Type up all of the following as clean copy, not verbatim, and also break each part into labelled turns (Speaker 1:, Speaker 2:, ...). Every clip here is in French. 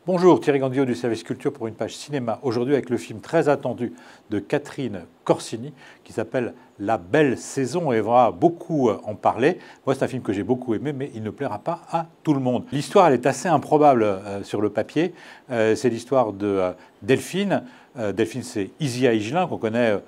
Speaker 1: Bonjour, Thierry Gandillot du service culture pour une page cinéma. Aujourd'hui avec le film très attendu de Catherine Corsini qui s'appelle La Belle Saison et on va beaucoup en parler. Moi c'est un film que j'ai beaucoup aimé mais il ne plaira pas à tout le monde. L'histoire elle est assez improbable sur le papier. C'est l'histoire de Delphine. Delphine c'est Isia Higelin qu'on connaît.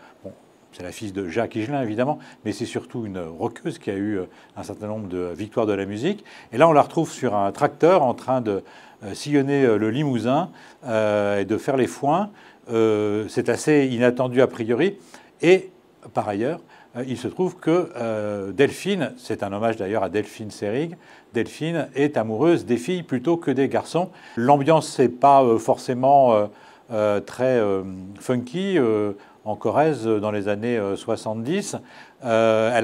Speaker 1: C'est la fille de Jacques Higelin, évidemment, mais c'est surtout une rockeuse qui a eu un certain nombre de victoires de la musique. Et là, on la retrouve sur un tracteur en train de sillonner le Limousin et de faire les foins. C'est assez inattendu a priori. Et par ailleurs, il se trouve que Delphine, c'est un hommage d'ailleurs à Delphine Seyrig, Delphine est amoureuse des filles plutôt que des garçons. L'ambiance n'est pas forcément très funky. En Corrèze dans les années 70. Elle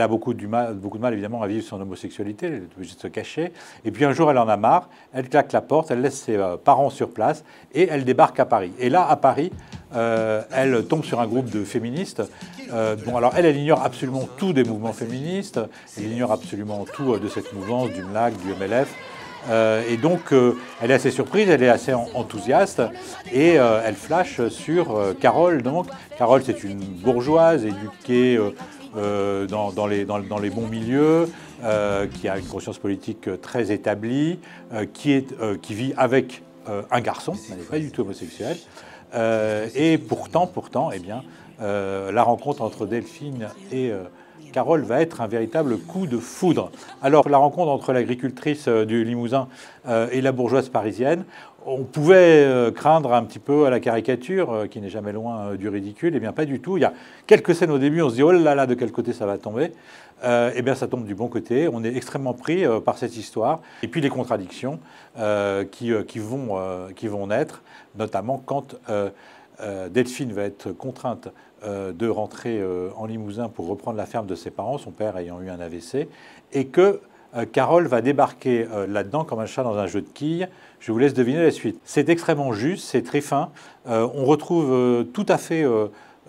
Speaker 1: a beaucoup de mal évidemment à vivre son homosexualité, elle est obligée de se cacher. Et puis un jour elle en a marre, elle claque la porte, elle laisse ses parents sur place et elle débarque à Paris. Et là à Paris, elle tombe sur un groupe de féministes. Bon alors elle ignore absolument tout des mouvements féministes, elle ignore absolument tout de cette mouvance, du MLAC, du MLF. Et donc, elle est assez surprise, elle est assez enthousiaste, et elle flash sur Carole. Donc, Carole, c'est une bourgeoise éduquée dans les bons milieux, qui a une conscience politique très établie, qui vit avec un garçon, elle n'est pas du tout homosexuelle. Et pourtant, eh bien, la rencontre entre Delphine et Carole va être un véritable coup de foudre. Alors, la rencontre entre l'agricultrice du Limousin et la bourgeoise parisienne, on pouvait craindre un petit peu à la caricature, qui n'est jamais loin du ridicule. Eh bien, pas du tout. Il y a quelques scènes au début, on se dit « Oh là là, de quel côté ça va tomber ?» Eh bien, ça tombe du bon côté. On est extrêmement pris par cette histoire. Et puis, les contradictions qui vont naître, notamment quand Delphine va être contrainte de rentrer en Limousin pour reprendre la ferme de ses parents, son père ayant eu un AVC, et que Carole va débarquer là-dedans comme un chat dans un jeu de quilles. Je vous laisse deviner la suite. C'est extrêmement juste, c'est très fin. On retrouve tout à fait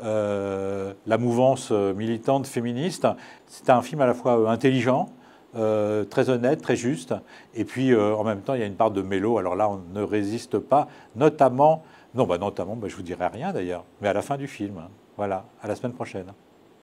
Speaker 1: la mouvance militante féministe. C'est un film à la fois intelligent, très honnête, très juste, et puis en même temps il y a une part de mélo. Alors là on ne résiste pas, notamment, je vous dirai rien d'ailleurs, mais à la fin du film. Voilà, à la semaine prochaine.